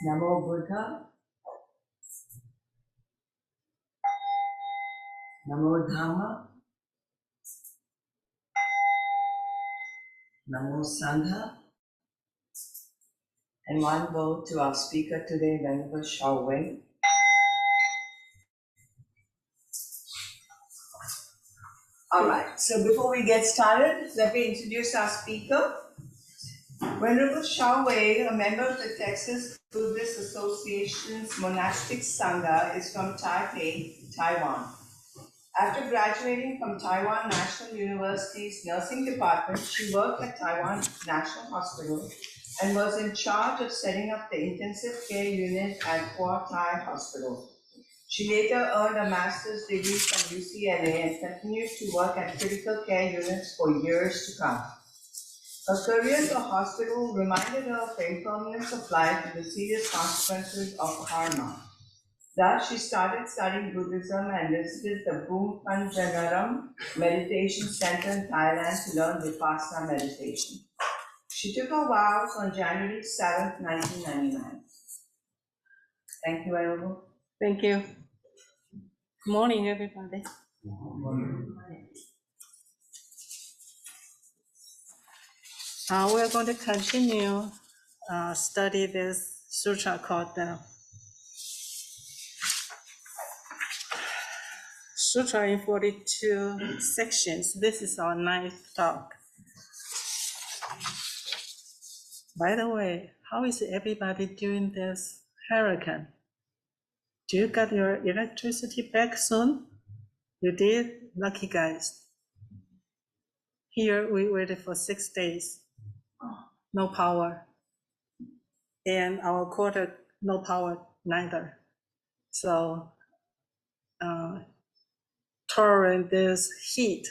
Namo Buddha, Namo Dhamma, Namo Sangha, and one vote to our speaker today, Venerable Shiou. All right, so before we get started, let me introduce our speaker. Venerable Shiou, a member of the Texas Buddhist Association's monastic Sangha, is from Taipei, Taiwan. After graduating from Taiwan National University's nursing department, she worked at Taiwan National Hospital and was in charge of setting up the intensive care unit at Hua Tai Hospital. She later earned a master's degree from UCLA and continued to work at critical care units for years to come. Her career at the hospital reminded her of the impermanence of life and the serious consequences of karma. Thus, she started studying Buddhism and visited the Bumpanjanaram Meditation Center in Thailand to learn Vipassana meditation. She took her vows on January 7th, 1999. Thank you, Venerable. Thank you. Good morning, everybody. We're going to continue study this sutra called the Sutra in 42 sections. This is our 9th talk. By the way, how is everybody doing this hurricane? Do you got your electricity back soon? You did? Lucky guys. Here we waited for 6 days. No power. And our quarter, no power neither. So, tolerate this heat,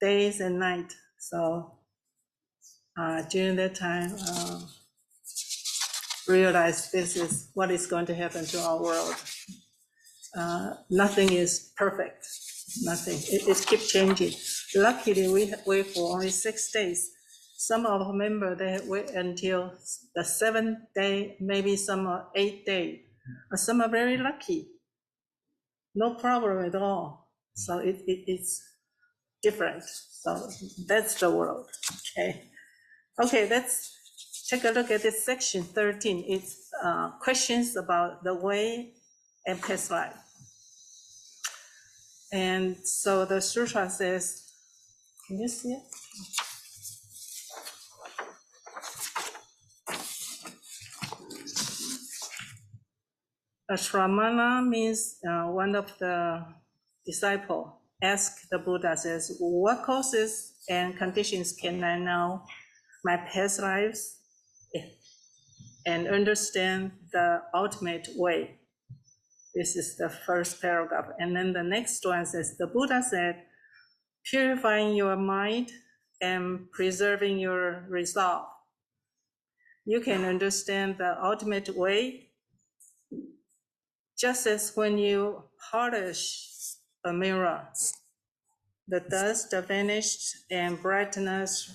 days and night. So, during that time, realize this is what is going to happen to our world. Nothing is perfect. Nothing. It keeps changing. Luckily, we wait for only 6 days. Some of our members, they wait until the 7th day, maybe some are 8th day. Some are very lucky. No problem at all. So it's different. So that's the world. Okay, let's take a look at this section 13. It's questions about the way and past life. And so the sutra says, can you see it? A Shramana means one of the disciple asked the Buddha, says, what causes and conditions can I know my past lives and understand the ultimate way? This is the first paragraph. And then the next one says, the Buddha said, purifying your mind and preserving your resolve. You can understand the ultimate way just as when you polish a mirror, the dust vanished and brightness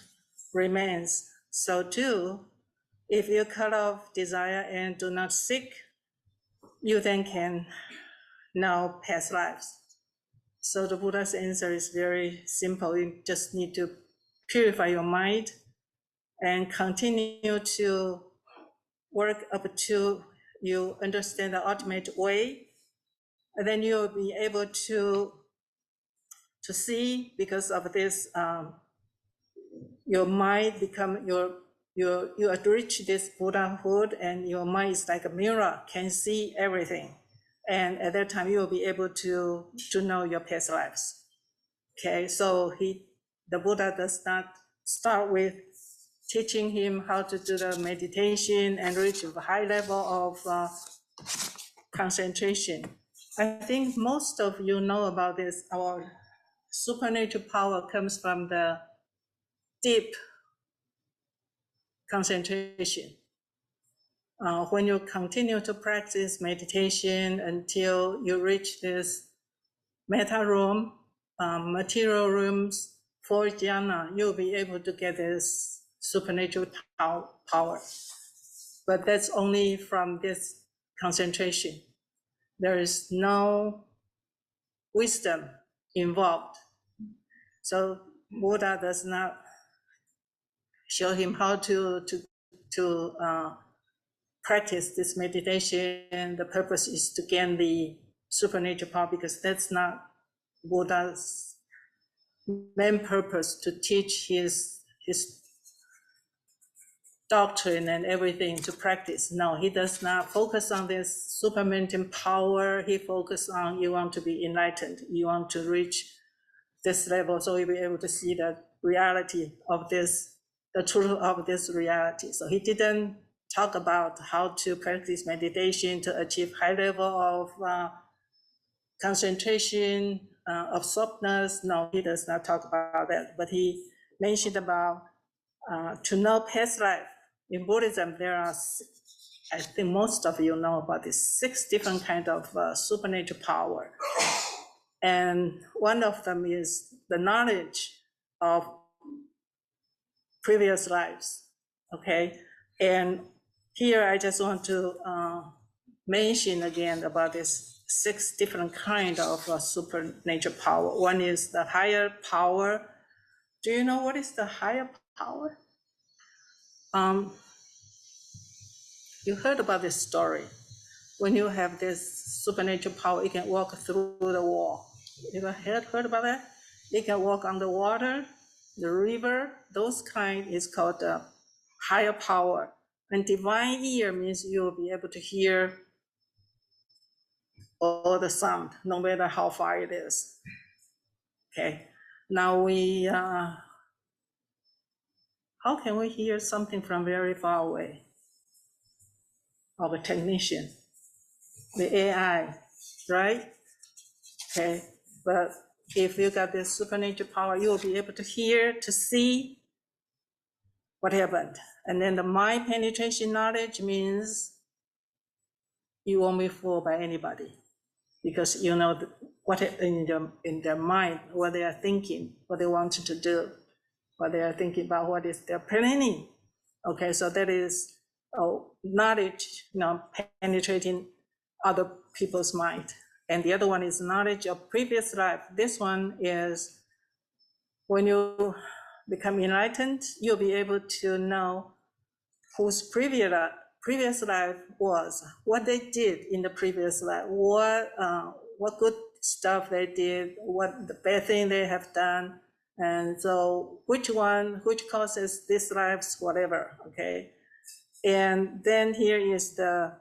remains. So too, if you cut off desire and do not seek, you then can know past lives. So the Buddha's answer is very simple. You just need to purify your mind and continue to work up to you understand the ultimate way. And then you'll be able to see, because of this, your mind become you reach this Buddhahood, and your mind is like a mirror, can see everything. And at that time, you will be able to know your past lives. Okay, so the Buddha does not start with teaching him how to do the meditation and reach a high level of concentration. I think most of you know about this. Our supernatural power comes from the deep concentration. When you continue to practice meditation until you reach this metta room, material rooms, for jhana, you'll be able to get this supernatural power. but that's only from this concentration. There is no wisdom involved. So Buddha does not show him how to practice this meditation. The purpose is to gain the supernatural power, because that's not Buddha's main purpose, to teach his doctrine and everything to practice. No, he does not focus on this supernatural power. He focuses on, you want to be enlightened, you want to reach this level, so you'll be able to see the reality of this, the truth of this reality. So he didn't talk about how to practice meditation to achieve high level of concentration, of softness. No, he does not talk about that, but he mentioned about to know past life. In Buddhism, there are, I think most of you know about this, 6 different kinds of supernatural power. And one of them is the knowledge of previous lives, okay? And here I just want to mention again about this 6 different kinds of supernatural power. One is the higher power. Do you know what is the higher power? You heard about this story. When you have this supernatural power, you can walk through the wall. You ever heard about that? You can walk on the water, the river. Those kind is called higher power. And divine ear means you'll be able to hear all the sound, no matter how far it is. Okay. Now we, how can we hear something from very far away? Of a technician, the AI, right? Okay, but if you got this supernatural power, you will be able to hear, to see what happened. And then the mind penetration knowledge means you won't be fooled by anybody, because you know what in their mind, what they are thinking, what they want to do, what they are thinking about, what is their planning. Okay, so that is knowledge, penetrating other people's mind. And the other one is knowledge of previous life. This one is when you become enlightened, you'll be able to know whose previous life was, what they did in the previous life, what good stuff they did, what the bad thing they have done, and so which causes this lives, whatever, okay? And then here is the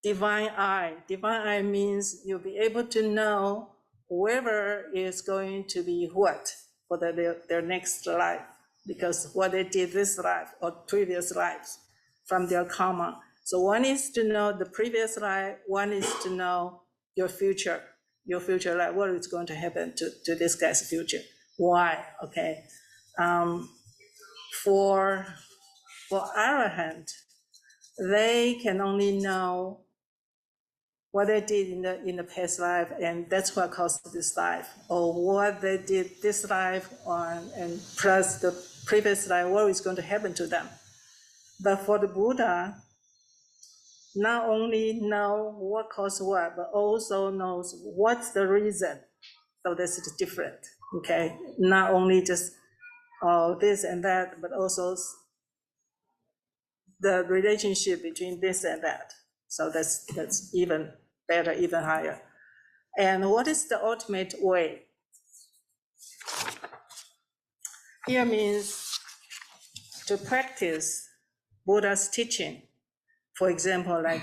divine eye. Divine eye means you'll be able to know whoever is going to be what for their next life, because what they did this life or previous lives from their karma. So one is to know the previous life, one is to know your future life, what is going to happen to this guy's future. Why? Okay. For Arahant, they can only know what they did in the past life, and that's what caused this life, or what they did this life on, and plus the previous life, what is going to happen to them. But for the Buddha, not only know what caused what, but also knows what's the reason. So this is different, okay? Not only just this and that, but also the relationship between this and that. So that's even better, even higher. And what is the ultimate way? Here means to practice Buddha's teaching. For example, like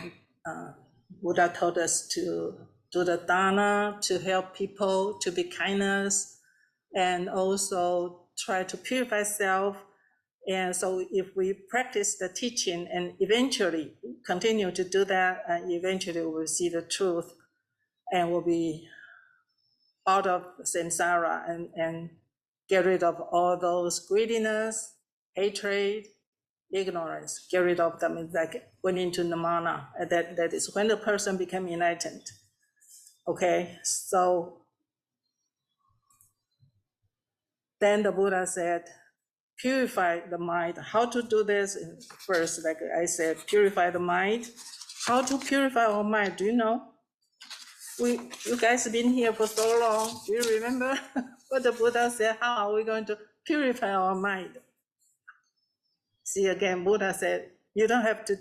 Buddha told us to do the dana, to help people, to be kindness, and also try to purify self. And so if we practice the teaching and eventually continue to do that, eventually we'll see the truth and we'll be out of samsara and get rid of all those greediness, hatred, ignorance, get rid of them. It's like went into nirvana. That is when the person became enlightened. Okay, so then the Buddha said, purify the mind. How to do this? First, like I said, purify the mind. How to purify our mind? Do you know? You guys have been here for so long. Do you remember what the Buddha said? How are we going to purify our mind? See again, Buddha said, you don't have to,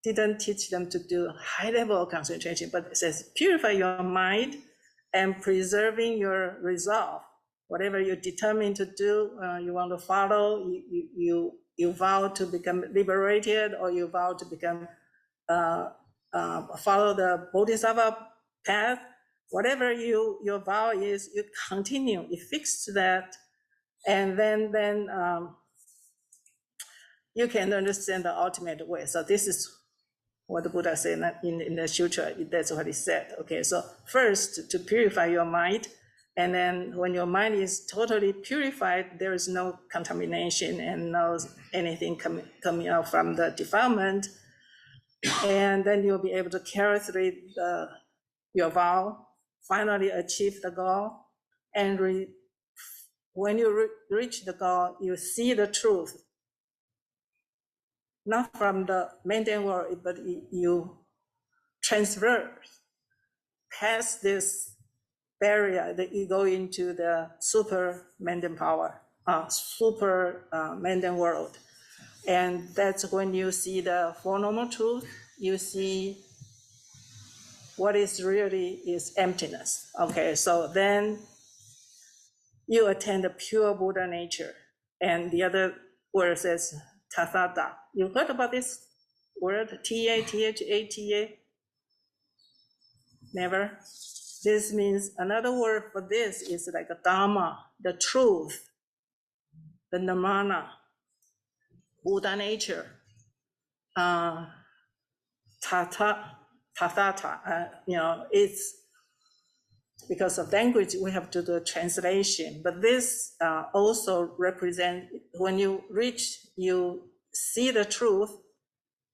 didn't teach them to do high level of concentration, but it says purify your mind and preserving your resolve. Whatever you determine to do, you want to follow, you vow to become liberated, or you vow to become follow the Bodhisattva path. Whatever your vow is, you continue, you fix that, and then you can understand the ultimate way. So this is what the Buddha said in the Sutra. That's what he said. Okay, so first to purify your mind, and then when your mind is totally purified, there is no contamination and no anything coming out from the defilement, and then you'll be able to carry through your vow, finally achieve the goal, and when you reach the goal, you see the truth. Not from the mundane world, but you transfer past this barrier that you go into the super mundane power, super mundane world. And that's when you see the Four Noble Truth, you see what is really is emptiness. Okay, so then you attain the pure Buddha nature. And the other word says Tathata. You heard about this word, T-A-T-H-A-T-A? Never? This means another word for this is like a Dharma, the truth, the Nirvana, Buddha nature, Tathata, it's because of language, we have to do a translation, but this also represent when you reach, you see the truth,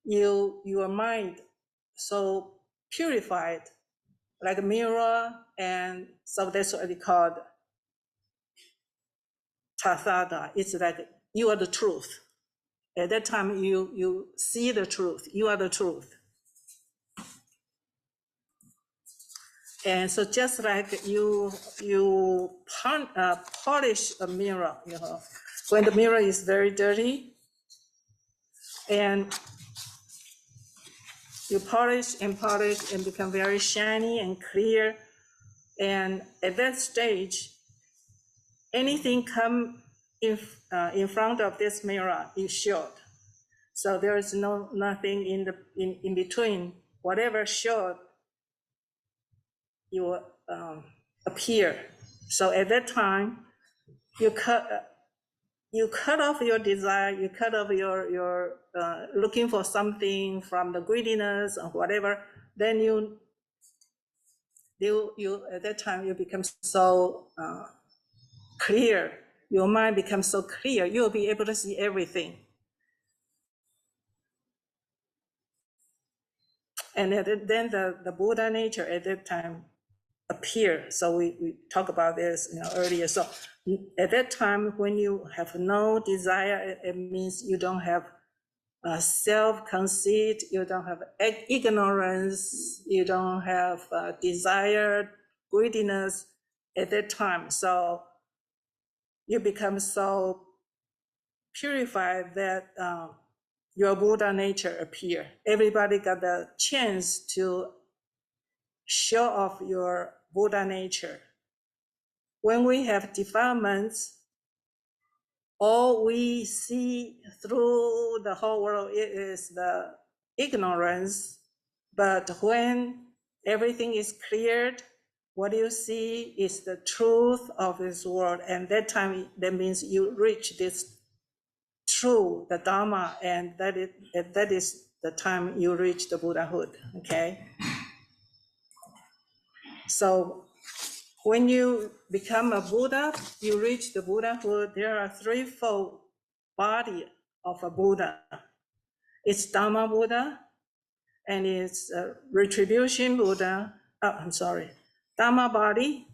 your mind so purified, like a mirror, and so that's what they called tathata. It's like you are the truth. At that time, you see the truth. You are the truth. And so just like you polish a mirror, when the mirror is very dirty, and you polish and become very shiny and clear. And at that stage, anything come in front of this mirror is short. So there is nothing in between. Whatever short, you appear. So at that time, you cut off your desire, you cut off your looking for something from the greediness or whatever, then you at that time you become so clear, your mind becomes so clear, you'll be able to see everything. And then the Buddha nature at that time appear. So we talked about this earlier. So at that time, when you have no desire, it means you don't have self-conceit, you don't have ignorance, you don't have desire, greediness at that time. So you become so purified that your Buddha nature appear. Everybody got the chance to show off your Buddha nature. When we have defilements, all we see through the whole world is the ignorance. But when everything is cleared, what you see is the truth of this world. And that time, that means you reach this truth, the Dharma, and that is the time you reach the Buddhahood, okay? So when you become a Buddha, you reach the Buddhahood, there are threefold body of a Buddha. It's Dhamma Buddha, and it's retribution Buddha, Dhamma body,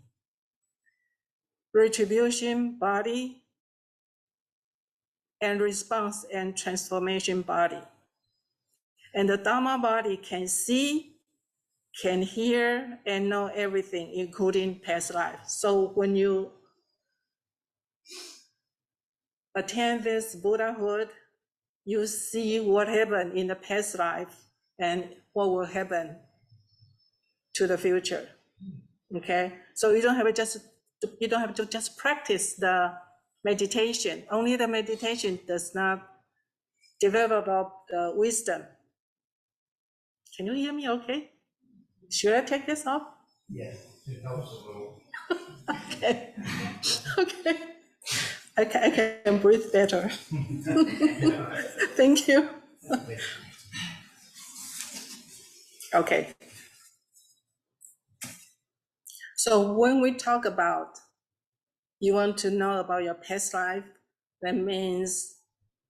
retribution body, and response and transformation body. And the Dharma body can see, can hear, and know everything, including past life. So when you attain this Buddhahood, you see what happened in the past life and what will happen to the future. Okay, so you don't have to just practice the meditation. Only the meditation does not develop the wisdom. Can you hear me? Okay. Should I take this off? Yes, it helps a little. Okay. Okay. I can breathe better. Thank you. Okay. So when we talk about you want to know about your past life, that means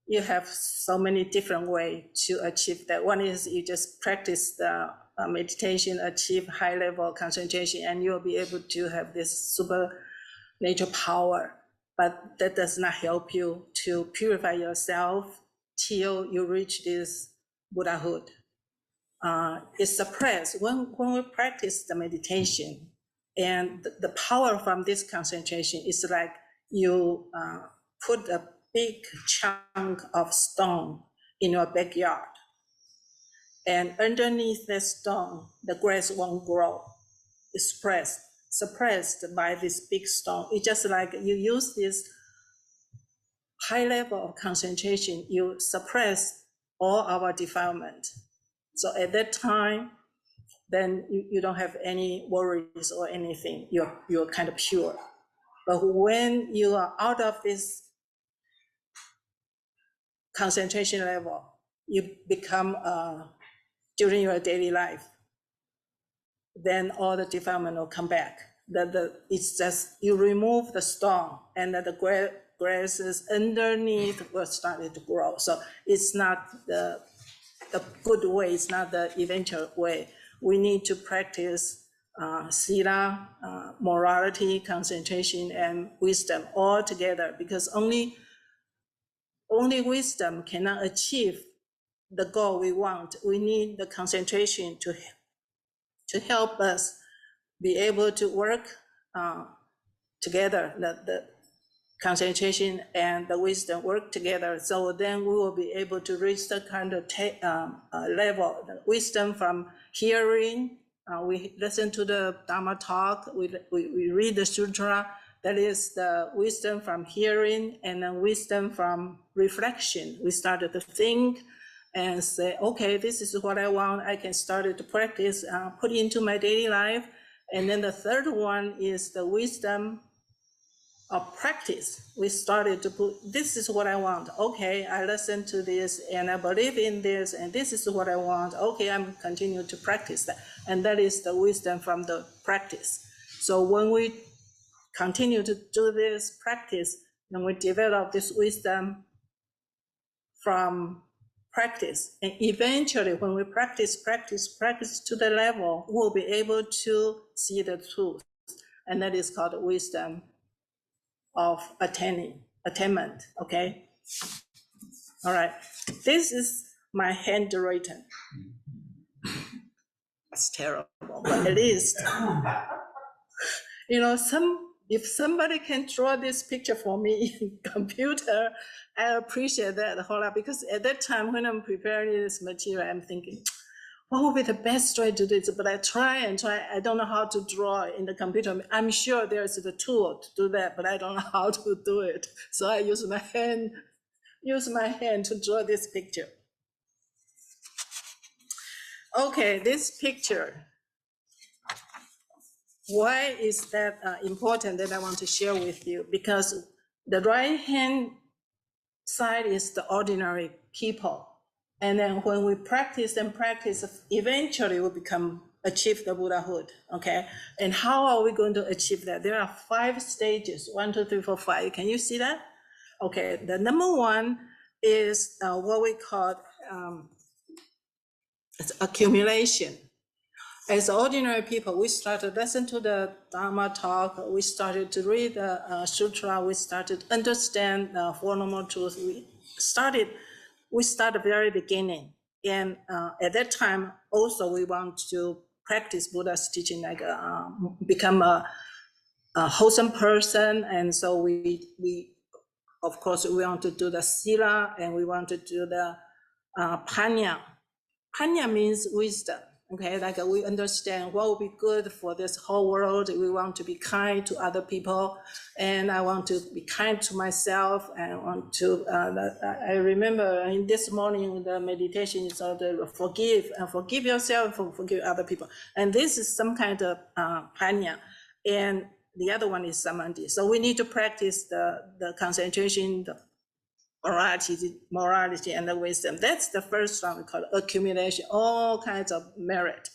you have so many different ways to achieve that. One is you just practice the meditation, achieve high level concentration, and you'll be able to have this supernatural power. But that does not help you to purify yourself till you reach this Buddhahood. It's suppressed when we practice the meditation, and the power from this concentration is like you put a big chunk of stone in your backyard, and underneath the stone, the grass won't grow. It's suppressed by this big stone. It's just like you use this high level of concentration, you suppress all our defilement. So at that time, then you don't have any worries or anything. You're kind of pure. But when you are out of this concentration level, you become during your daily life, then all the defilement will come back. It's just you remove the stone, and the grasses underneath will start to grow. So it's not the good way, it's not the eventual way. We need to practice sila, morality, concentration, and wisdom all together, because only wisdom cannot achieve the goal we want. We need the concentration to help us be able to work together, the concentration and the wisdom work together. So then we will be able to reach the kind of level, the wisdom from hearing. We listen to the Dharma talk, we read the Sutra. That is the wisdom from hearing, and then wisdom from reflection. We started to think and say, okay, this is what I want. I can start to practice, put into my daily life. And then the third one is the wisdom of practice. We started to put, this is what I want. Okay, I listen to this and I believe in this, and this is what I want. Okay, I'm continue to practice that. And that is the wisdom from the practice. So when we continue to do this practice, then we develop this wisdom from practice. And eventually when we practice to the level, we'll be able to see the truth. And that is called wisdom of attainment, okay? All right, this is my handwritten. It's terrible, but at least, if somebody can draw this picture for me in computer, I appreciate that a whole lot, because at that time when I'm preparing this material, I'm thinking, what would be the best way to do this? But I try and try. I don't know how to draw in the computer. I'm sure there's the tool to do that, but I don't know how to do it. So I use my hand to draw this picture. Okay, this picture. Why is that important that I want to share with you? Because the right hand side is the ordinary people. And then when we practice and practice, eventually we achieve the Buddhahood, okay? And how are we going to achieve that? There are 5 stages, 1, 2, 3, 4, 5. Can you see that? Okay, the number 1 is what we call it's accumulation. As ordinary people, we started to listen to the Dharma talk, we started to read the Sutra, we started to understand the Four Noble Truths, we started very beginning. And at that time, also we want to practice Buddha's teaching, like become a wholesome person. And so we of course, we want to do the sila and we want to do the panya. Panya means wisdom. Okay, like we understand what will be good for this whole world. We want to be kind to other people, and I want to be kind to myself. And I want to. I remember in this morning the meditation is forgive yourself, forgive other people, and this is some kind of panya, and the other one is samadhi. So we need to practice the concentration, the morality and the wisdom. That's the first one we call accumulation, all kinds of merit.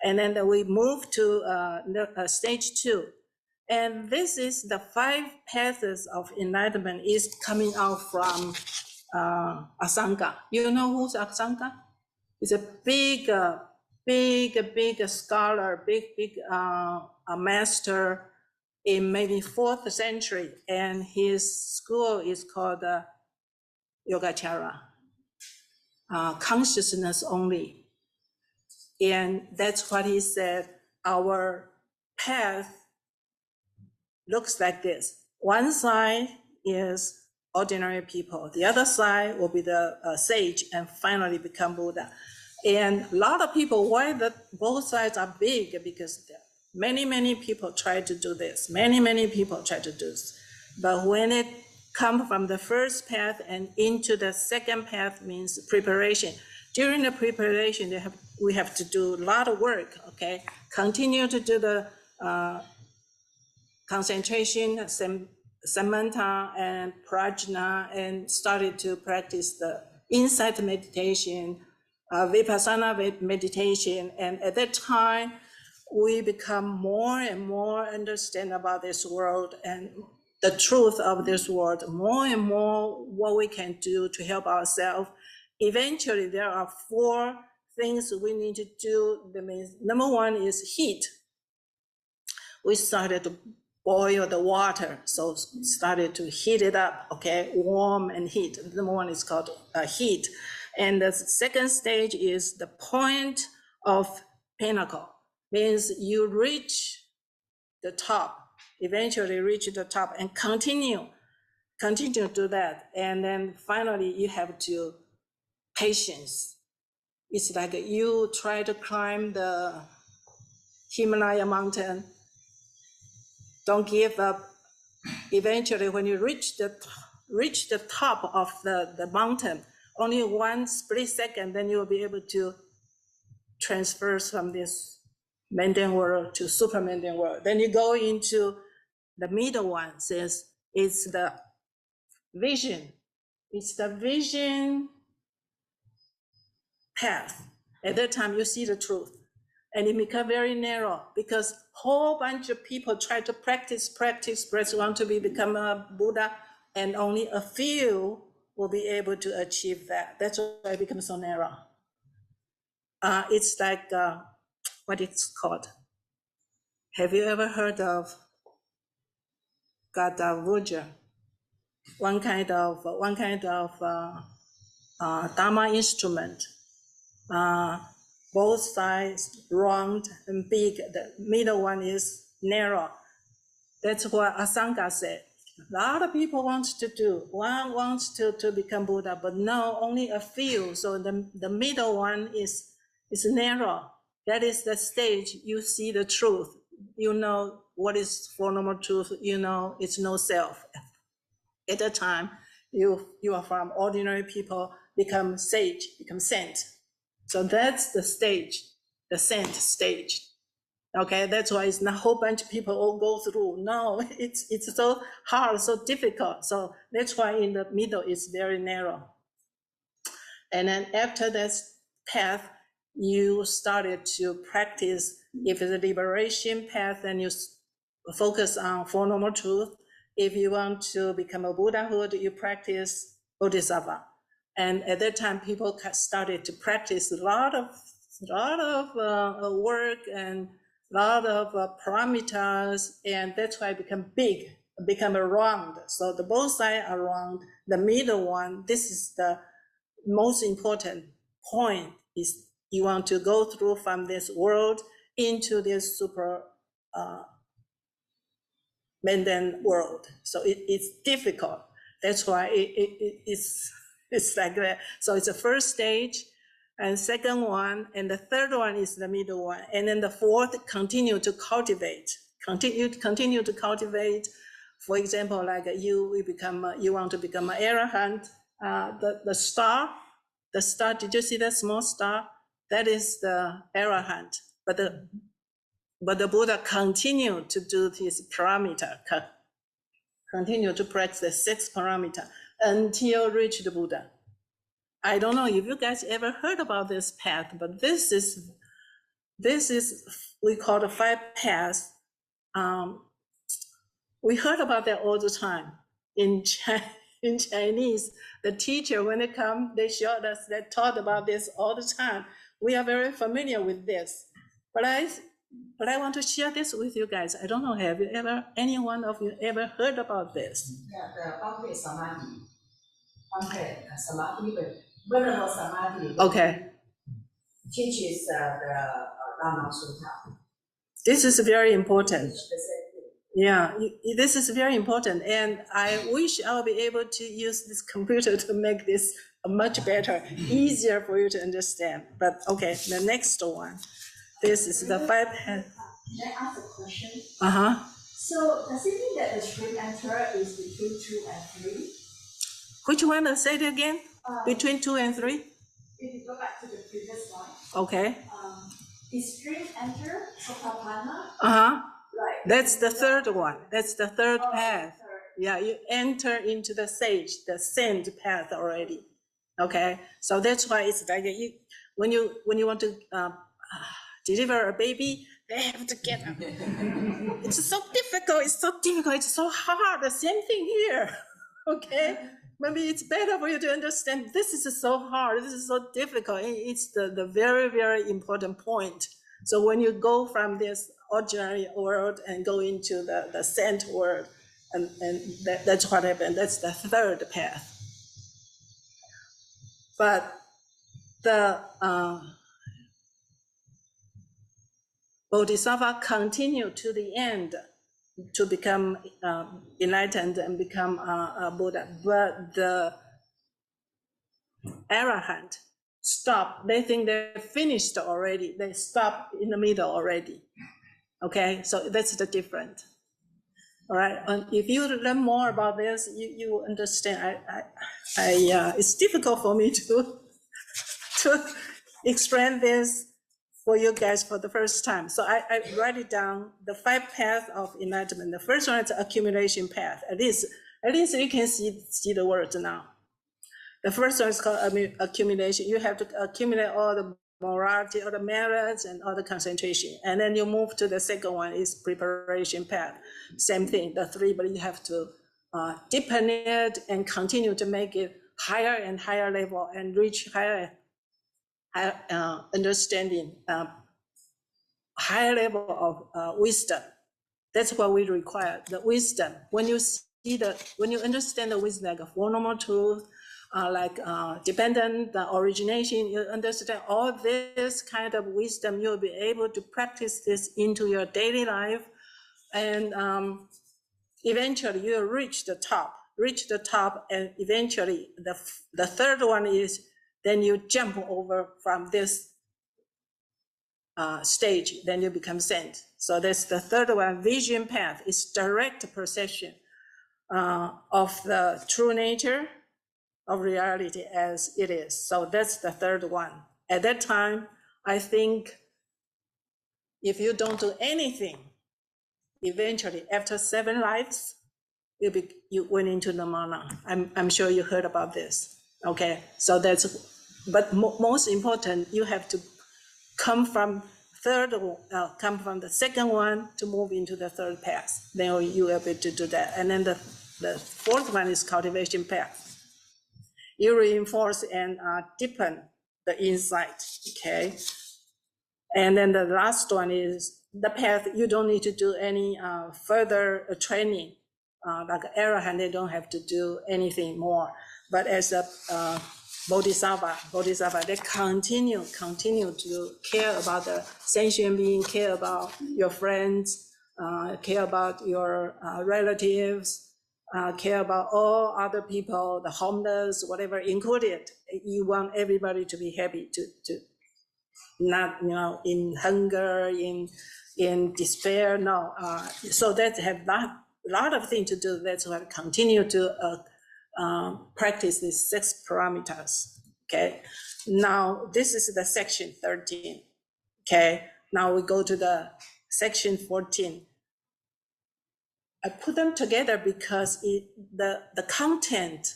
And then we move to stage 2. And this is the 5 paths of enlightenment is coming out from Asanga. You know who's Asanga? He's a big scholar, big a master in maybe 4th century. And his school is called Yogacara, consciousness only. And that's what he said, our path looks like this. One side is ordinary people. The other side will be the sage and finally become Buddha. And a lot of people, why both sides are big? Because many people try to do this. Many people try to do this. But when it come from the first path and into the second path means preparation. During the preparation, we have to do a lot of work, okay? Continue to do the concentration, samatha and prajna, and started to practice the insight meditation, vipassana meditation. And at that time, we become more and more understand about this world and the truth of this world, more and more what we can do to help ourselves. Eventually, there are 4 things we need to do. Number 1 is heat. We started to boil the water, so started to heat it up, okay, warm and heat. Number 1 is called heat. And the second stage is the point of pinnacle, means you reach the top, eventually reach the top and continue to do that. And then finally you have to patience. It's like you try to climb the Himalaya mountain, don't give up. Eventually when you reach the top of the mountain, only 1 split second, then you'll be able to transfer from this mundane world to super mundane world. Then you go into the middle one, says it's the vision. It's the vision path. At that time, you see the truth. And it becomes very narrow because whole bunch of people try to practice, want to become a Buddha, and only a few will be able to achieve that. That's why it becomes so narrow. It's like what it's called. Have you ever heard of Gadavuja? One kind of Dharma instrument. Both sides round and big. The middle one is narrow. That's what Asanga said. A lot of people want to do. One wants to become Buddha, but no, only a few. So the middle one is narrow. That is the stage you see the truth. You know what is Four Noble Truth. You know it's no self. At that time, you are from ordinary people, become sage, become saint. So that's the stage, the saint stage. Okay, that's why it's not a whole bunch of people all go through. No, it's so hard, so difficult. So that's why in the middle it's very narrow. And then after that path, you started to practice. If it's a liberation path, then you focus on Four Noble Truth. If you want to become a Buddhahood, you practice Bodhisattva. And at that time, people started to practice a lot of work and a lot of parameters, and that's why it became big. become a round. So the both sides are round. The middle one, this is the most important point, is you want to go through from this world into this super mundane world. So it's difficult. That's why it's like that. So it's the first stage, and second one, and the third one is the middle one, and then the fourth continue to cultivate. Continue to cultivate. For example, like you want to become an arahant. The star. Did you see that small star? That is the arahant. But the Buddha continued to do his parameter, continue to practice the 6 parameter until reach the Buddha. I don't know if you guys ever heard about this path, but this is we call the 5 paths. We heard about that all the time in Chinese. The teacher, when they come, they showed us, they taught about this all the time. We are very familiar with this, but I want to share this with you guys. I don't know, have you ever, any one of you ever heard about this? Yeah, the Bangkok Samadhi. Bangkok Samadhi, venerable Samadhi. Okay. Teaches the Dharma Sutra. This is very important. Yeah, this is very important, and I wish I'll be able to use this computer to make this much better, easier for you to understand. But okay, the next one. This is the 5 paths. Can I ask a question? So does it mean that the stream enter is between 2 and 3? Which one? Say it again. Between 2 and 3? If you go back to the previous one. Okay. The stream enter Sotapanna? Right. That's the third one. That's the third path. Yeah, you enter into the sage, the sand path already. Okay. So that's why it's like when you want to deliver a baby, they have to get up. It's so difficult. It's so hard. The same thing here. Okay. Maybe it's better for you to understand. This is so hard. This is so difficult. It's the very, very important point. So when you go from this ordinary world and go into the sent world, and that's what happened. That's the third path. But the Bodhisattva continued to the end to become enlightened and become a Buddha. But the Arahant stopped. They think they're finished already. They stopped in the middle already. Okay, so that's the difference. All right, and if you learn more about this, you understand. It's difficult for me to explain this for you guys for the first time. So I write it down, the 5 paths of enlightenment. The first one is the accumulation path. At least you can see the words now. The first one is called accumulation. You have to accumulate all the morality, all the merits, and all the concentration. And then you move to the second one is preparation path. Same thing, the 3, but you have to deepen it and continue to make it higher and higher level and reach higher understanding, higher level of wisdom. That's what we require, the wisdom. When you understand the wisdom, like a Four Noble Truths, dependent, the origination, you understand all this kind of wisdom, you'll be able to practice this into your daily life. And eventually you'll reach the top, and eventually the third one is, then you jump over from this stage, then you become saint. So that's the third one. Vision path is direct perception of the true nature of reality as it is. So that's the third one. At that time, I think if you don't do anything, eventually after 7 lives, you went into nirvana. I'm sure you heard about this. Okay, so but most important, you have to come from the second one to move into the third path. Then you will be able to do that. And then the fourth one is cultivation path. You reinforce and deepen the insight, okay? And then the last one is the path. You don't need to do any further training. like arahant, they don't have to do anything more. But as a bodhisattva, they continue to care about the sentient being, care about your friends, care about your relatives, care about all other people, the homeless, whatever included. You want everybody to be happy, to not, in hunger, in despair. No, so that have lot of things to do. That's why I continue to practice these 6 parameters. Okay, now this is the section 13. Okay, now we go to the section 14. I put them together because the content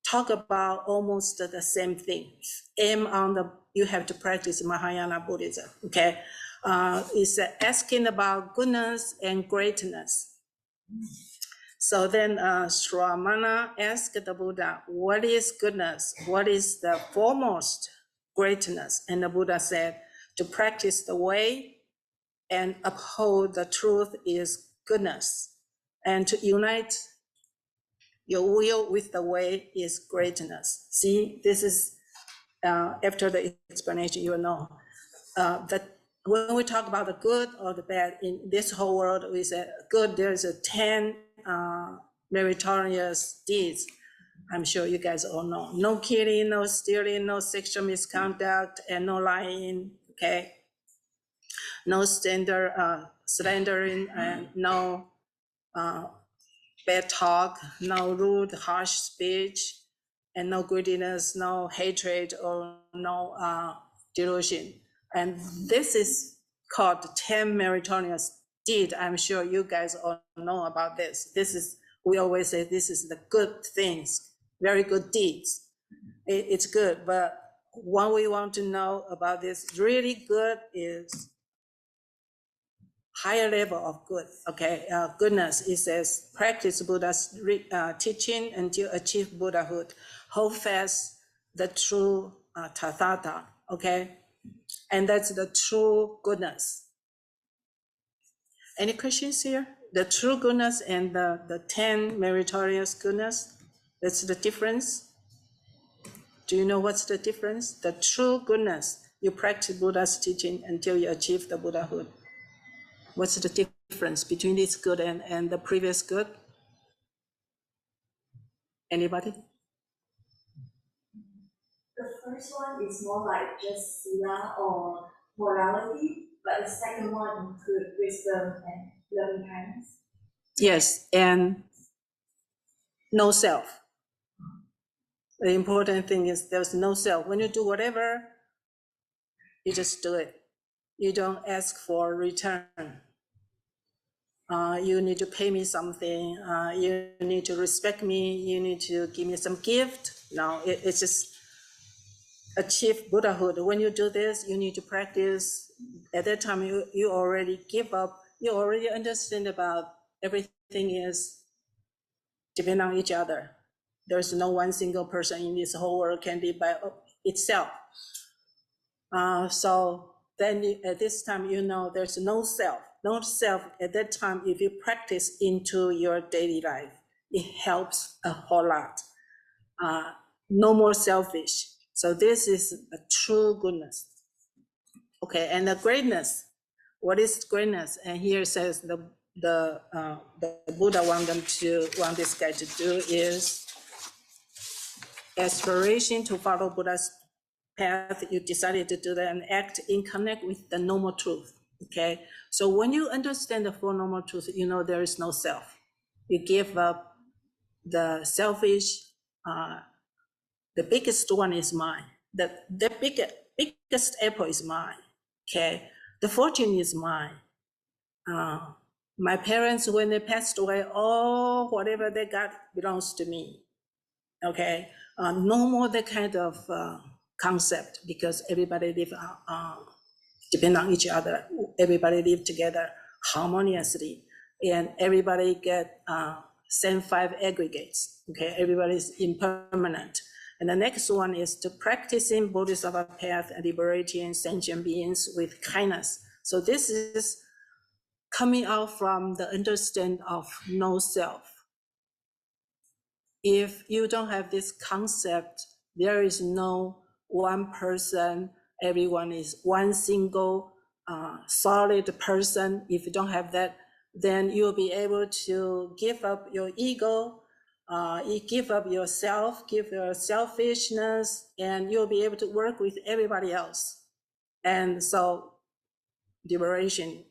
talk about almost the same thing. Aim on you have to practice Mahayana Buddhism. Okay, it's asking about goodness and greatness. So then Shramana asked the Buddha, what is goodness? What is the foremost greatness? And the Buddha said, to practice the way and uphold the truth is goodness. And to unite your will with the way is greatness. See, this is, after the explanation, you know, that when we talk about the good or the bad, in this whole world, we say good, there's 10 meritorious deeds. I'm sure you guys all know. No killing, no stealing, no sexual misconduct, and no lying, okay? No slandering, and no bad talk, no rude, harsh speech, and no greediness, no hatred, or no delusion. And this is called 10 meritorious deed. I'm sure you guys all know about this. We always say this is the good things, very good deeds. It's good, but what we want to know about this really good is higher level of good, okay? Goodness, it says, practice Buddha's teaching until achieve Buddhahood. Hold fast the true tathata, okay? And that's the true goodness. Any questions here? The true goodness and the 10 meritorious goodness, that's the difference. Do you know what's the difference? The true goodness, you practice Buddha's teaching until you achieve the Buddhahood. What's the difference between this good and the previous good? Anybody? The first one is more like just sila or morality, but the second one includes wisdom and loving kindness. Yes, and no self. The important thing is there's no self. When you do whatever, you just do it. You don't ask for return. You need to pay me something. You need to respect me. You need to give me some gift. No, it's just achieve Buddhahood. When you do this, you need to practice. At that time, you already give up. You already understand about everything is depend on each other. There's no one single person in this whole world can live by itself. So then at this time, you know, there's no self. No self at that time, if you practice into your daily life, it helps a whole lot. No more selfish. So this is a true goodness. Okay, and the greatness. What is greatness? And here it says the Buddha want this guy to do is aspiration to follow Buddha's path. You decided to do that and act in connect with the normal truth. Okay, so when you understand the Four Noble Truths, you know there is no self. You give up the selfish. The biggest one is mine. The biggest apple is mine. Okay, the fortune is mine. My parents, when they passed away, all whatever they got belongs to me. Okay, no more that kind of concept, because everybody live depend on each other. Everybody live together harmoniously, and everybody get same 5 aggregates. Okay, everybody's impermanent. And the next one is to practicing Bodhisattva path and liberating sentient beings with kindness. So this is coming out from the understanding of no self. if you don't have this concept, there is no one person, everyone is one single solid person. If you don't have that, then you'll be able to give up your ego, you give up yourself, give your selfishness, and you'll be able to work with everybody else. And so liberation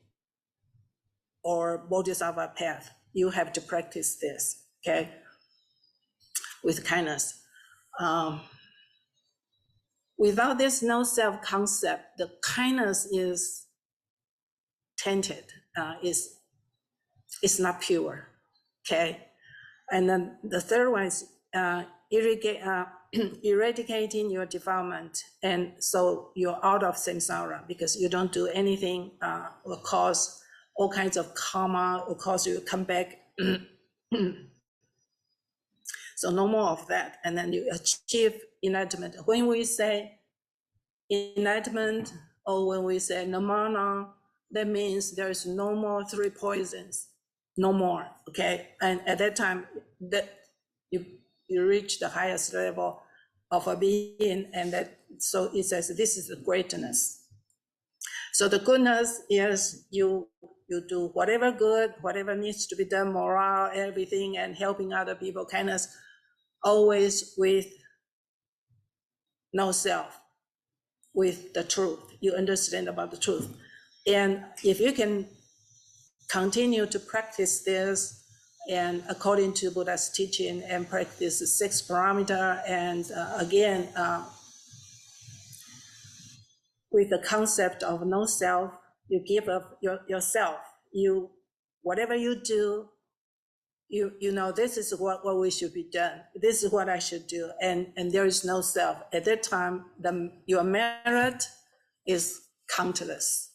or bodhisattva path, you have to practice this, okay, with kindness. Without this no self concept, the kindness is tainted, is not pure, okay? And then the third one is eradicating your defilement. And so you're out of samsara because you don't do anything will cause all kinds of karma, will cause you to come back. So no more of that. And then you achieve enlightenment. When we say enlightenment, or when we say nirvana, that means there is no more three poisons, no more, okay? And at that time, that you reach the highest level of a being, and that, so it says this is the greatness. So the goodness is you do whatever good, whatever needs to be done, morale, everything, and helping other people, kindness, always with no self, with the truth. You understand about the truth. And if you can continue to practice this, and according to Buddha's teaching, and practice the 6 parameter, and again, with the concept of no self, you give up yourself. You, whatever you do, you know, this is what we should be done. This is what I should do. And there is no self. At that time, your merit is countless,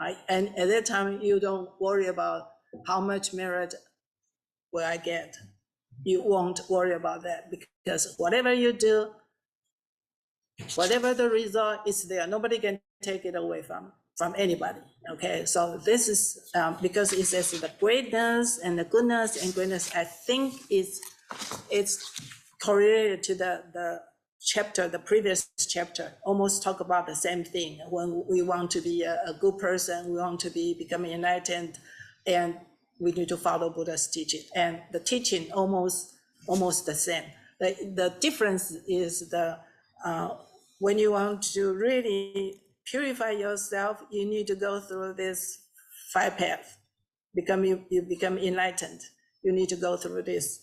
right? And at that time, you don't worry about how much merit will I get. You won't worry about that, because whatever you do, whatever the result is there, nobody can take it away from anybody, okay? So this is, because it says the greatness and the goodness and greatness, I think it's correlated to the chapter, the previous chapter, almost talk about the same thing. When we want to be a good person, we want to become enlightened, and we need to follow Buddha's teaching. And the teaching almost the same. The difference is when you want to really purify yourself, you need to go through this 5 paths. You become enlightened. You need to go through this,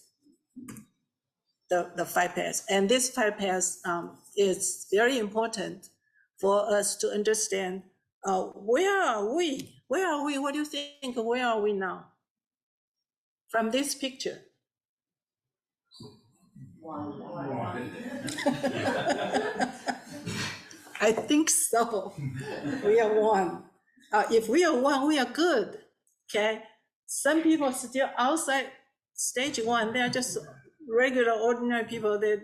the 5 paths. And this 5 paths is very important for us to understand where are we? Where are we? What do you think? Where are we now? From this picture. I think so. We are one. If we are one, we are good. Okay. Some people still outside stage 1. They are just regular, ordinary people. They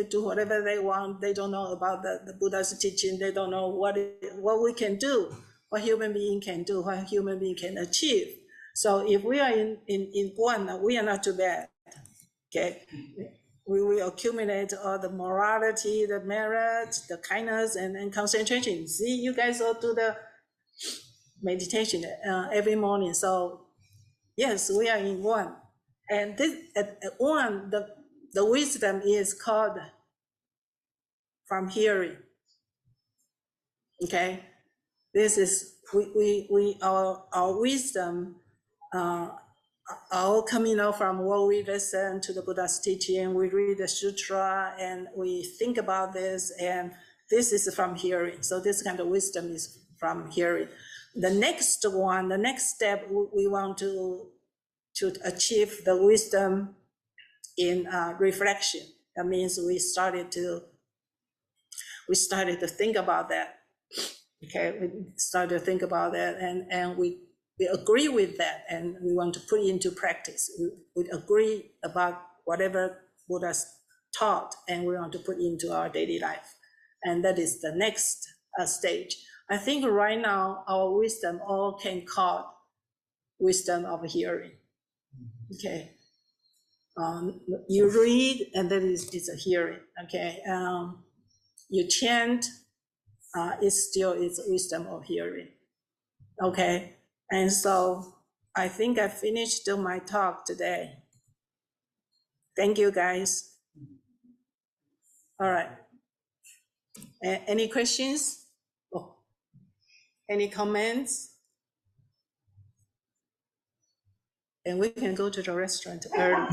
do whatever they want. They don't know about the Buddha's teaching. They don't know what we can do, what human being can do, what human being can achieve. So if we are in one, we are not too bad. Okay. We will accumulate all the morality, the merit, the kindness, and concentration. See, you guys all do the meditation every morning. So yes, we are in one. And this at one, the wisdom is called from hearing. Okay, this is our wisdom. All coming out from what we listen to the Buddha's teaching, we read the Sutra, and we think about this, and this is from hearing. So this kind of wisdom is from hearing. The next one, the next step, we want to achieve the wisdom in reflection. That means we started to think about that. Okay, we started to think about that, and we agree with that, and we want to put it into practice. We agree about whatever Buddha's taught, and we want to put into our daily life. And that is the next stage. I think right now, our wisdom all can call wisdom of hearing. Okay. You read, and then it's a hearing. Okay, you chant, it's still wisdom of hearing. Okay, and so I think I finished my talk today. Thank you, guys. All right. Any questions? Oh. Any comments? And we can go to the restaurant early.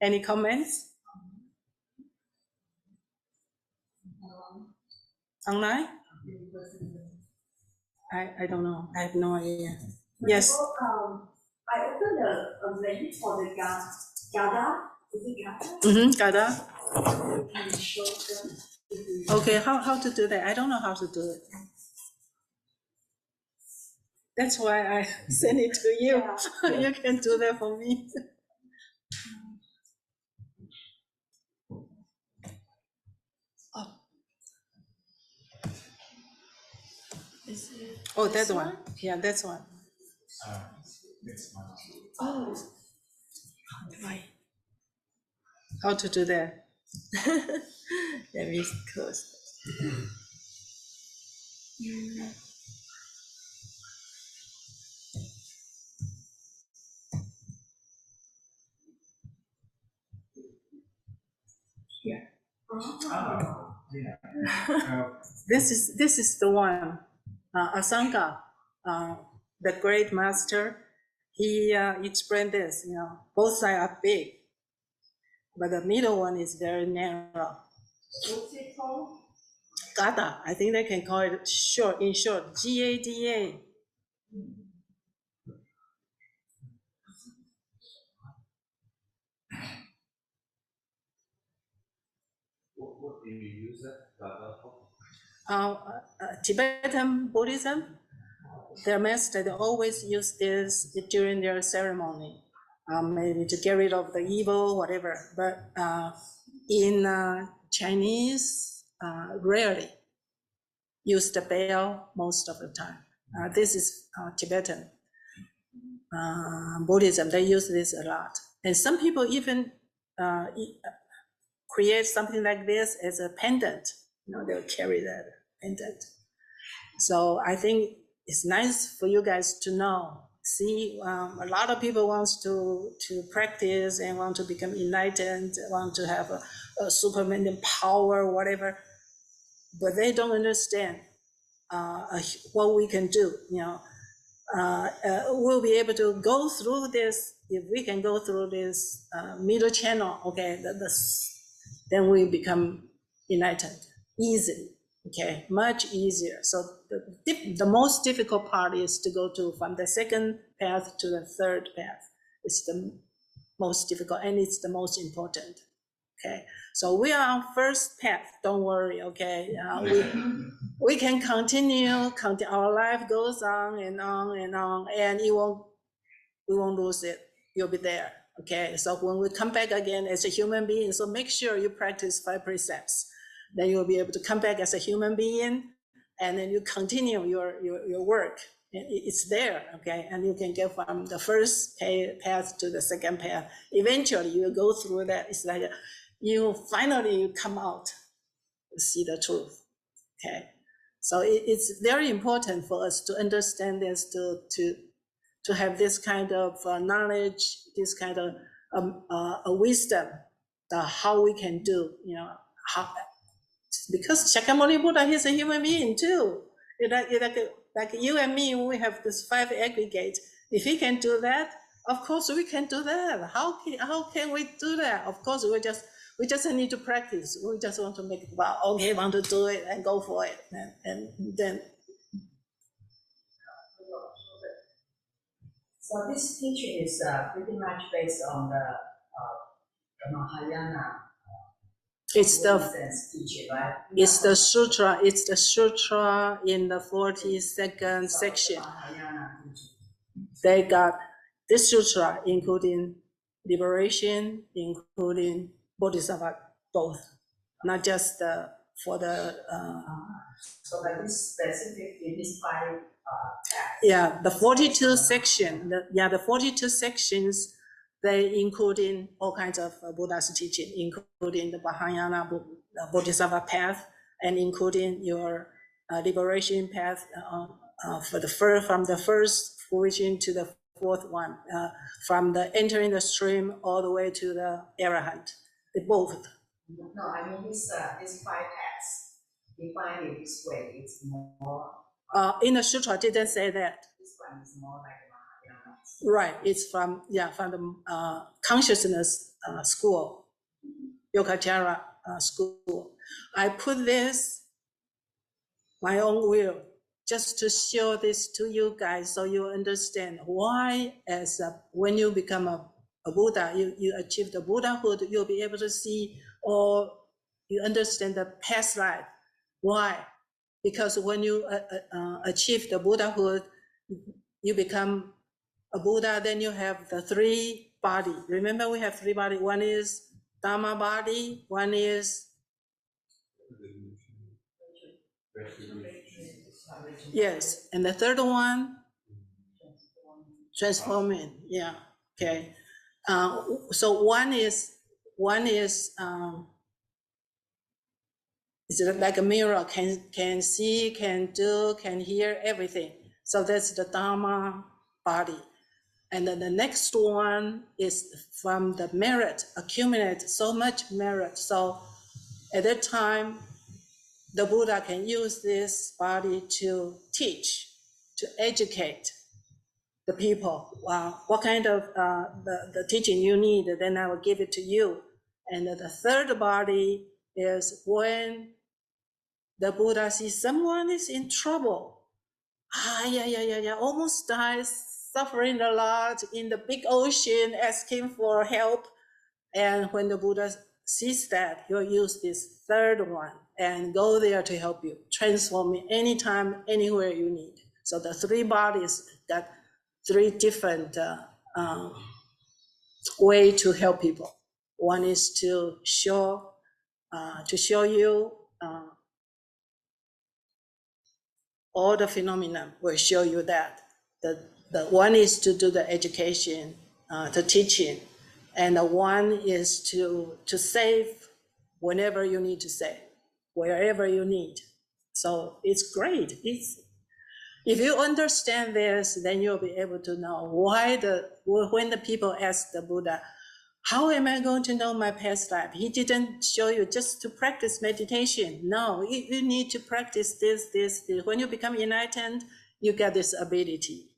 Any comments? Online? I don't know. I have no idea. Yes. So, I opened a link for the Gada. Is it Gada? Gada. Can you show them? Okay, how to do that? I don't know how to do it. That's why I send it to you. Yeah. You can do that for me. Oh. Is it Oh, this that one. Yeah, that's one. Next month. Oh, Right. How to do that? Let me close. Oh, yeah. This is the one. Asanga, the great master, he explained this. Both sides are big, but the middle one is very narrow. What's it called? Gada, I think they can call it short. In short, GADA. What do you use that for? Tibetan Buddhism, their master, they always use this during their ceremony, maybe to get rid of the evil, whatever. But in Chinese, rarely use the bell most of the time. This is Tibetan Buddhism. They use this a lot. And some people even create something like this as a pendant. They'll carry that pendant. So I think it's nice for you guys to know. See, a lot of people want to practice and want to become enlightened, want to have a superman power, whatever, but they don't understand what we can do. We'll be able to go through this. If we can go through this middle channel, okay, then we become enlightened easily. Okay, much easier. So the most difficult part is to go from the second path to the third path. It's the most difficult and it's the most important. Okay, so we are on first path. Don't worry. Okay, we can continue. Our life goes on and on and on, and we won't lose it. You'll be there. Okay, so when we come back again as a human being, so make sure you practice 5 precepts. Then you'll be able to come back as a human being, and then you continue your work. It's there, okay? And you can get from the first path to the second path. Eventually, you go through that. It's like you finally come out to see the truth, okay? So it's very important for us to understand this, to have this kind of knowledge, this kind of wisdom, how we can do, because Shakyamuni Buddha, he's a human being too. Like you and me, we have this 5 aggregate. If he can do that, of course we can do that. How can we do that? Of course, we just need to practice. We just want to make it, well, okay, want to do it and go for it. And then. So this teaching is pretty much based on the Mahayana. It's the teaching, right? It's the sutra. It's the sutra in the 42nd section. They got this sutra, including liberation, including bodhisattva, both, not just the for the So that is specific in this 5 paths. yeah, the 42 section, the 42 sections, they including all kinds of Buddha's teaching, including the Mahayana Bodhisattva path, and including your liberation path from the first origin to the fourth one, from the entering the stream all the way to the Arahant. They both. No, I mean this 5 paths. Define it this way, it's more. In the sutra, didn't say that. This one is more like Mahayana. Right, it's from the consciousness school, Yogacara school. I put this my own will just to show this to you guys so you understand why when you become a Buddha, you achieve the Buddhahood, you'll be able to see or you understand the past life. Why? Because when you achieve the Buddhahood, you become a Buddha, then you have the 3 body. Remember, we have 3 body. One is Dhamma body, one is yes, and the third one, transforming. Yeah, okay. So one is it's like a mirror, can see, can do, can hear everything. So that's the Dhamma body. And then the next one is from the merit, accumulate so much merit. So at that time, the Buddha can use this body to teach, to educate the people. What kind of the teaching you need, then I will give it to you. And the third body is when the Buddha sees someone is in trouble. Almost dies, suffering a lot in the big ocean, asking for help. And when the Buddha sees that, he'll use this third one and go there to help you, transform it anytime, anywhere you need. So the 3 bodies got 3 different way to help people. One is to show you all the phenomena, will show you that. The one is to do the education, the teaching, and the one is to save whenever you need to save, wherever you need. So it's great. If you understand this, then you'll be able to know when the people ask the Buddha, how am I going to know my past life? He didn't show you just to practice meditation. No, you need to practice this. When you become enlightened, you get this ability.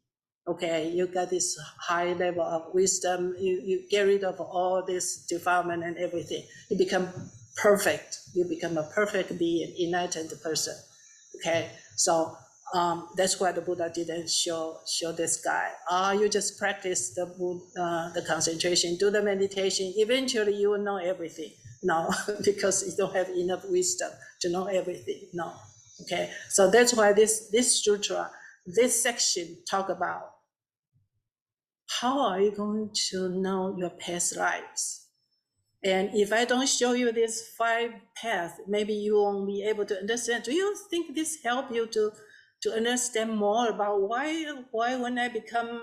Okay, you got this high level of wisdom. You get rid of all this defilement and everything. You become perfect. You become a perfect being, enlightened person. Okay, so that's why the Buddha didn't show this guy. You just practice the concentration, do the meditation. Eventually, you will know everything. No, because you don't have enough wisdom to know everything. No. Okay, so that's why this sutra, this section talk about how are you going to know your past lives. And if I don't show you these 5 paths, maybe you won't be able to understand. Do you think this help you to understand more about why when I become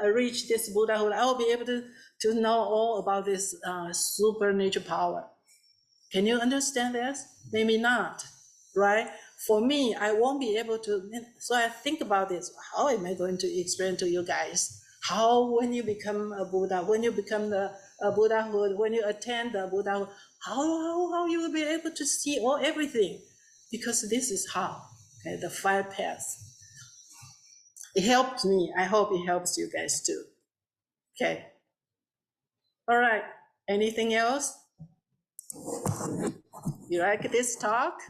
reach this Buddhahood, I will be able to know all about this supernatural power? Can you understand this? Maybe not, right? For me, I won't be able to. So I think about this. How am I going to explain to you guys? How when you become a Buddha, when you become the Buddhahood, when you attend the Buddhahood, how you will be able to see everything? Because this is how. Okay, the 5 paths. It helped me. I hope it helps you guys too. Okay. All right. Anything else? You like this talk?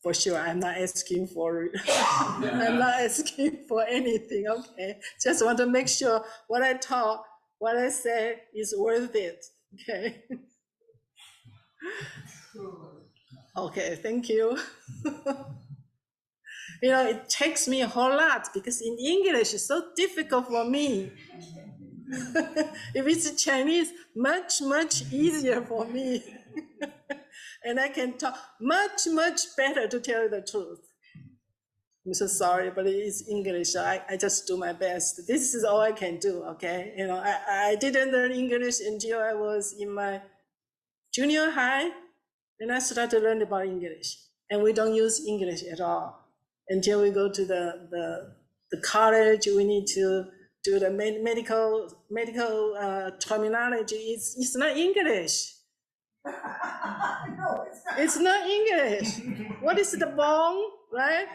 For sure, I'm not asking for I'm not asking for anything. Okay. Just want to make sure what I talk, what I say is worth it. Okay. Okay, thank you. It takes me a whole lot because in English it's so difficult for me. If it's Chinese, much easier for me. And I can talk much better, to tell you the truth. I'm so sorry, but it's English. So I just do my best. This is all I can do, okay? You know, I didn't learn English until I was in my junior high, and I started to learn about English. And we don't use English at all. Until we go to the college, we need to do the medical terminology. It's not English. No, it's not. It's not English. What is the bone, right?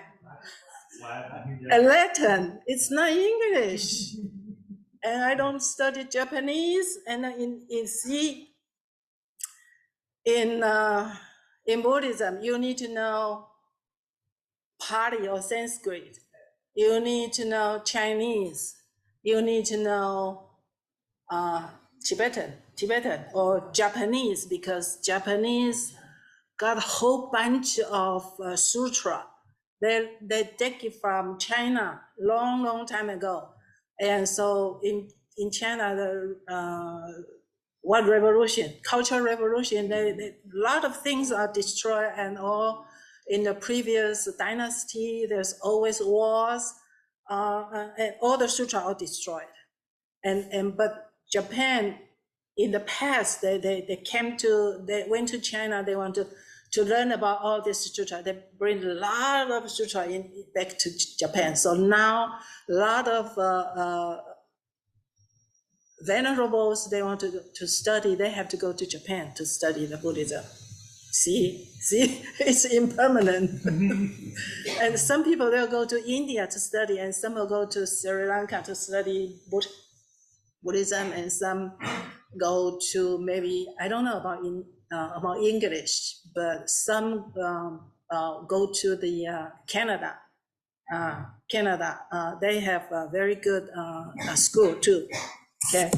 And Latin. It's not English. And I don't study Japanese. And in Buddhism, you need to know Pali or Sanskrit. You need to know Chinese. You need to know Tibetan or Japanese, because Japanese got a whole bunch of sutra. They take it from China long time ago. And so in China, the what revolution, cultural revolution, a lot of things are destroyed, and all in the previous dynasty, there's always wars, and all the sutra are destroyed. But Japan, in the past, they went to China, they want to learn about all this sutra. They bring a lot of sutra back to Japan. So now a lot of venerables, they want to study, they have to go to Japan to study the Buddhism. See, it's impermanent. And some people, they'll go to India to study, and some will go to Sri Lanka to study Buddhism, and some go to maybe, I don't know about English, but some go to the Canada. They have a very good school too. Okay,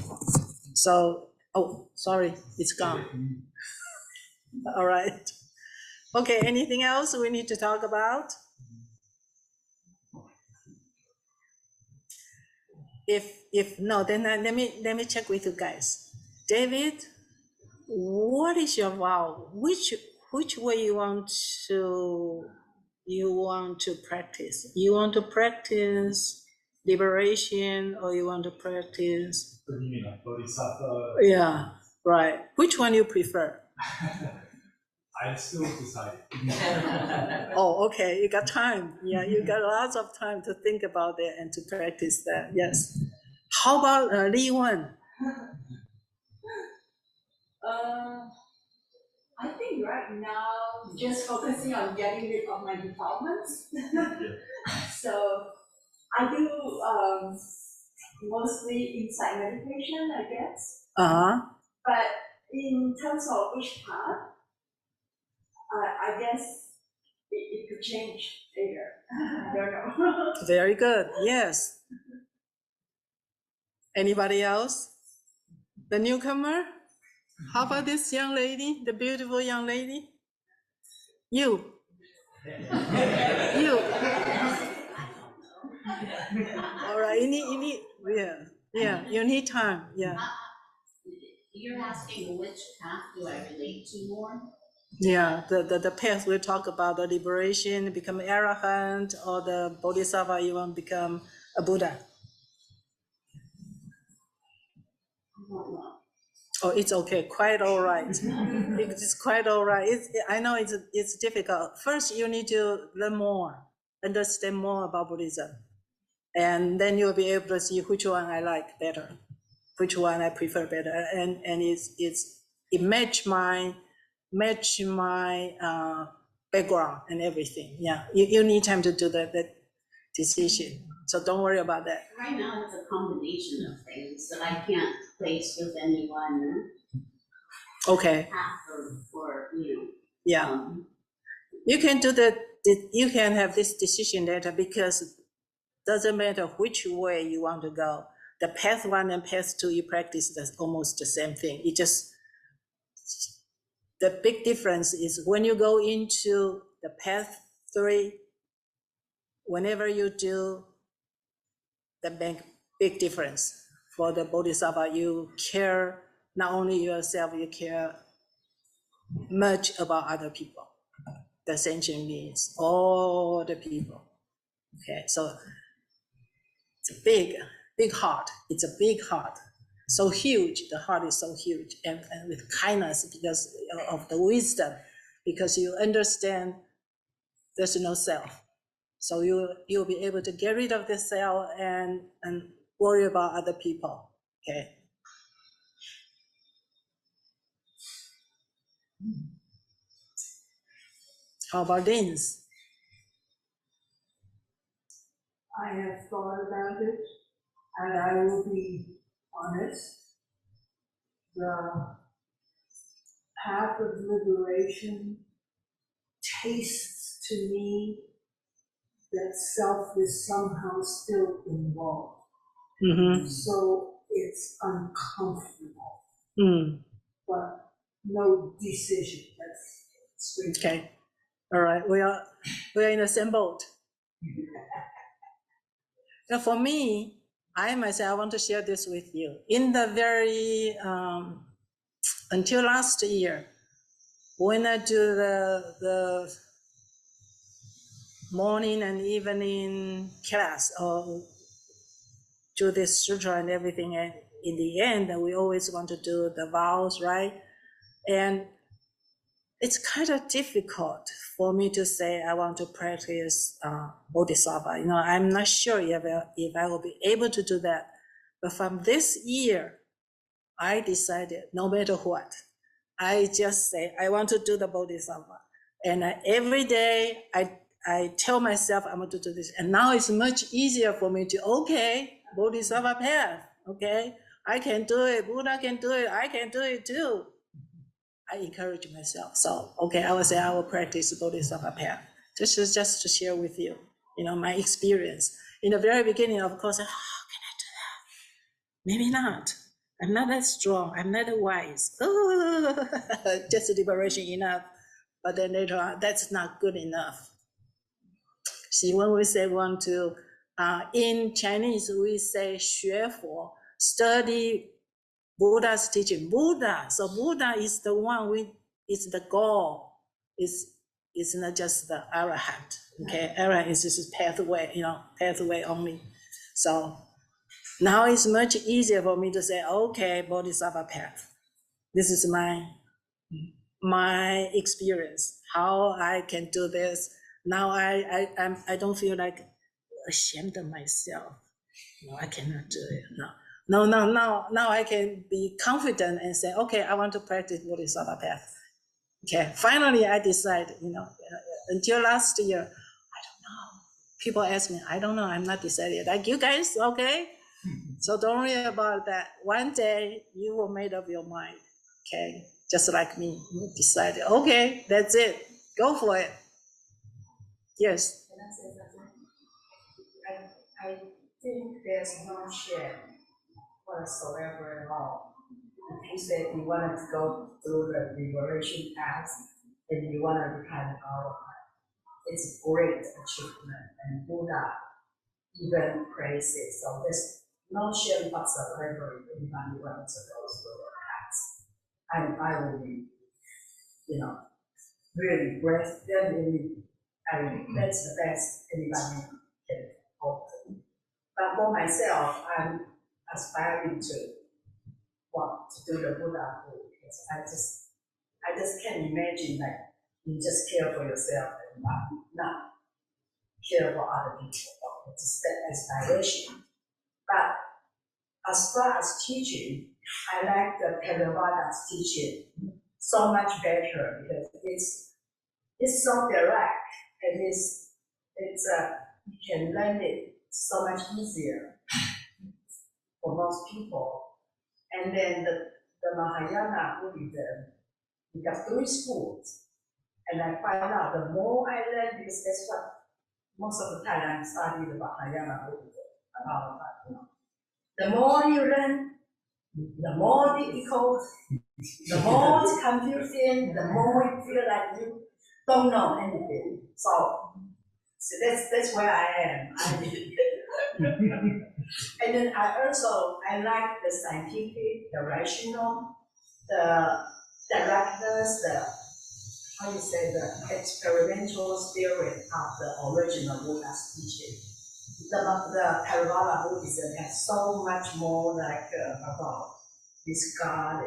so, oh, sorry, it's gone. All right. Okay, anything else we need to talk about? If no, then let me check with you guys. David, what is your vow? Which way you want to practice? You want to practice liberation, or you want to practice? What do you mean, like bodhisattva? Yeah, right. Which one you prefer? I'm still deciding. Oh, okay, you got time. Yeah, you got lots of time to think about it and to practice that. Yes. How about Li Wen? I think right now, just focusing on getting rid of my defilements. So I do mostly insight meditation, I guess. But in terms of which path, I guess it could change later. I don't know. Very good. Yes. Anybody else? The newcomer? How about this young lady, the beautiful young lady? You. You. All right. You need. Yeah. You need time. Yeah. You're asking which path do I relate to more? Yeah, the path we talk about, the liberation, become arahant, or the bodhisattva, you want to become a Buddha. I don't know. Oh, it's okay, quite all right. It's quite all right. I know it's difficult. First, you need to learn more, understand more about Buddhism, and then you'll be able to see which one I like better, which one I prefer better, and it match my background and everything. Yeah, you need time to do that decision. So don't worry about that. Right now, it's a combination of things that I can't place with any one Okay. path or Yeah. You can do that. You can have this decision later, because it doesn't matter which way you want to go. The path 1 and path 2 you practice, that's almost the same thing. It just, the big difference is when you go into the path 3, whenever you do, that make big difference. for the Bodhisattva, you care not only yourself, you care much about other people, the sentient beings, all the people. Okay, so it's a big heart. It's a big heart, so huge. The heart is so huge, and with kindness because of the wisdom, because you understand there's no self. So you'll be able to get rid of the self and worry about other people. Okay. How about Deans? I have thought about it, and I will be honest. The path of liberation tastes to me that self is somehow still involved. Mm-hmm. So it's uncomfortable, but no decision. That's straight. Okay. All right. We are in the same boat. Now for me, I myself want to share this with you. In the very until last year, when I do the morning and evening class or do this sutra and everything, and in the end, we always want to do the vows, right? And it's kind of difficult for me to say I want to practice Bodhisattva. You know, I'm not sure if I will be able to do that. But from this year, I decided no matter what, I just say I want to do the Bodhisattva. And every day I tell myself I'm going to do this. And now it's much easier for me to, okay, Bodhisattva path, okay? I can do it, Buddha can do it, I can do it too. I encourage myself. So, okay, I will say I will practice Bodhisattva path. This is just to share with you, my experience. In the very beginning, of course, how can I do that? Maybe not. I'm not that strong. I'm not that wise. Oh, just liberation enough. But then later on, that's not good enough. See, when we say want to, in Chinese, we say 学佛, study Buddha's teaching. Buddha, so Buddha is the one is the goal. It's not just the arahant. Okay, arahant is just pathway, pathway only. So now it's much easier for me to say, okay, Bodhisattva path. This is my experience, how I can do this. Now I don't feel like ashamed of myself. No, I cannot do it. Now I can be confident and say, okay, I want to practice Bodhisattva path. Okay, finally I decided, until last year, I don't know. People ask me, I don't know, I'm not decided. Like you guys, okay? So don't worry about that. One day you will make up your mind, okay? Just like me, you decided, okay, that's it. Go for it. Yes. Can I say something? I think there's no shame whatsoever at all. If you say you wanted to go through the liberation path and you want to become an arahant, it's a great achievement, and Buddha even praised it. So there's no shame whatsoever if anybody wants to go through the path. I will be, really blessed. That's the best anybody can hope for. But for myself, I'm aspiring to want to do the Buddha food, because I just can't imagine that you just care for yourself and not care for other people. It's that aspiration. But as far as teaching, I like the Theravada's teaching so much better, because it's so direct, and you can learn it so much easier for most people. And then the Mahayana Buddhism, we got 3 schools, and I find out the more I learn, because that's what most of the time I'm studying the Mahayana Buddhism about that. The more you learn, the more difficult, the more it's confusing, the more you feel like you don't know anything. So that's where I am. And then I like the scientific, the rational, the directness, how you say, the experimental spirit of the original Buddha's teaching. The Theravada Buddhism has so much more like about this God,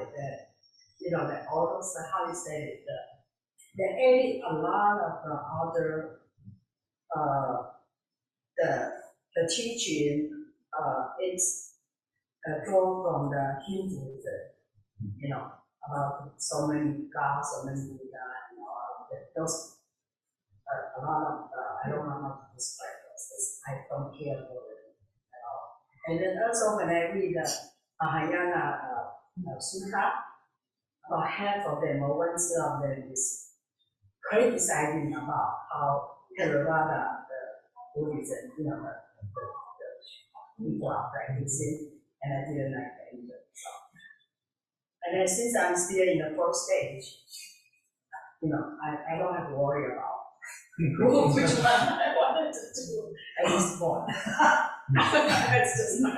that all those, how you say it, they added a lot of the other, the teaching, it's drawn from the Hinduism, about so many gods, so many Buddha, and all those, a lot of, I don't know how to describe those, I don't care for it at all. And then also when I read the Mahayana Sutra, about half of them or one third of them is criticizing about how Theravada, the Buddhism, the people are practicing, and I didn't like that either. So. And then since I'm still in the first stage, I don't have to worry about which one I wanted to do at this point. That's just my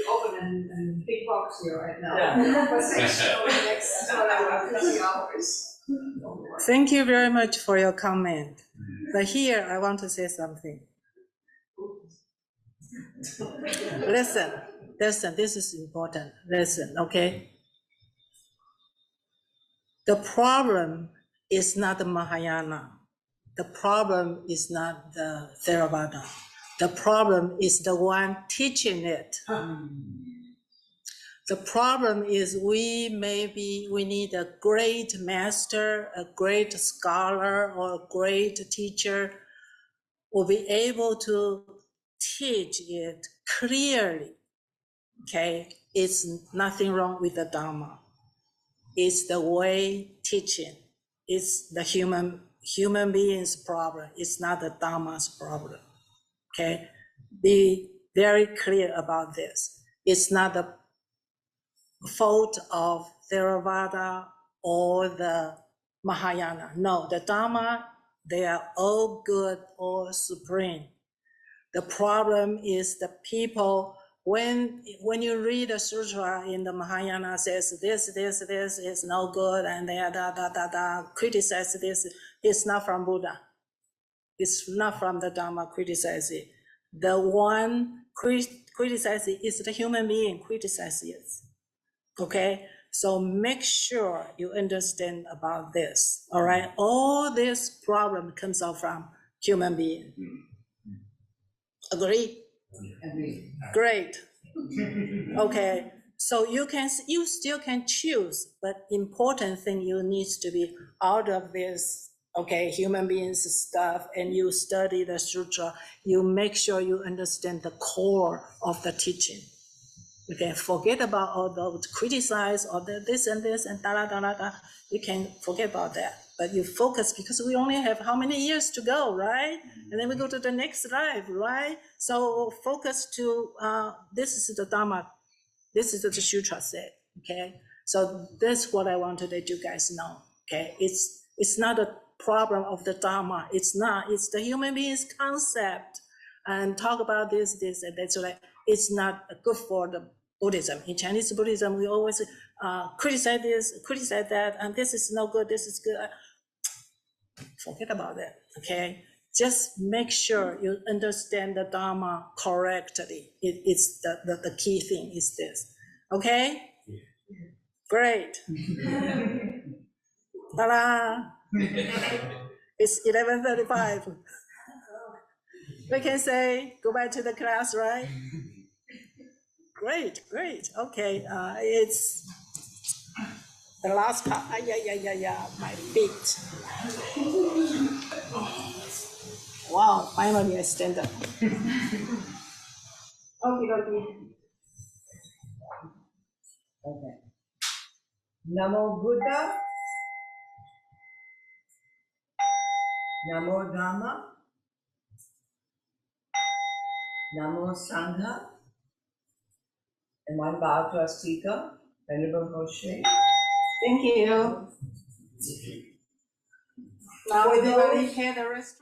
Open and big box here right now. Yeah. Conversation over the next 50 hours. Thank you very much for your comment. But here I want to say something. Listen, this is important. Listen, okay? The problem is not the Mahayana. The problem is not the Theravada. The problem is the one teaching it. The problem is we need a great master, a great scholar, or a great teacher will be able to teach it clearly. Okay, it's nothing wrong with the Dharma. It's the way teaching. It's the human being's problem. It's not the Dharma's problem. Okay, be very clear about this. It's not the fault of Theravada or the Mahayana. No, the Dharma, they are all good or supreme. The problem is the people, when you read the sutra in the Mahayana says this is no good, and they criticize this, it's not from Buddha. It's not from the Dharma criticizing. The one criticizing is the human being criticizing it. Okay, so make sure you understand about this. All right, all this problem comes out from human being. Agree? Great. Okay, so you still can choose, but important thing you need to be out of this, okay, human beings stuff, and you study the sutra, you make sure you understand the core of the teaching. Okay, forget about all those criticize or the this and da. You can forget about that. But you focus because we only have how many years to go, right? And then we go to the next life, right? So focus to this is the Dharma, this is what the Sutra said. Okay, so that's what I wanted to let you guys know. Okay, it's not a problem of the Dharma. It's not. It's the human being's concept. And talk about this and that's right. It's not good for the Buddhism. In Chinese Buddhism, we always criticize this, criticize that, and this is no good, this is good. Forget about that, okay? Just make sure you understand the Dharma correctly. It's the key thing is this, okay? Great. Ta-da! It's 11:35. We can say, go back to the class, right? Great. Okay, it's the last part. Yeah, my feet. Wow, finally I stand up. Okay. Namo Buddha. Namo Dhamma. Namo Sangha. And one bow to our speaker, Venerable Moshe. Thank you. Now everybody pay the rest.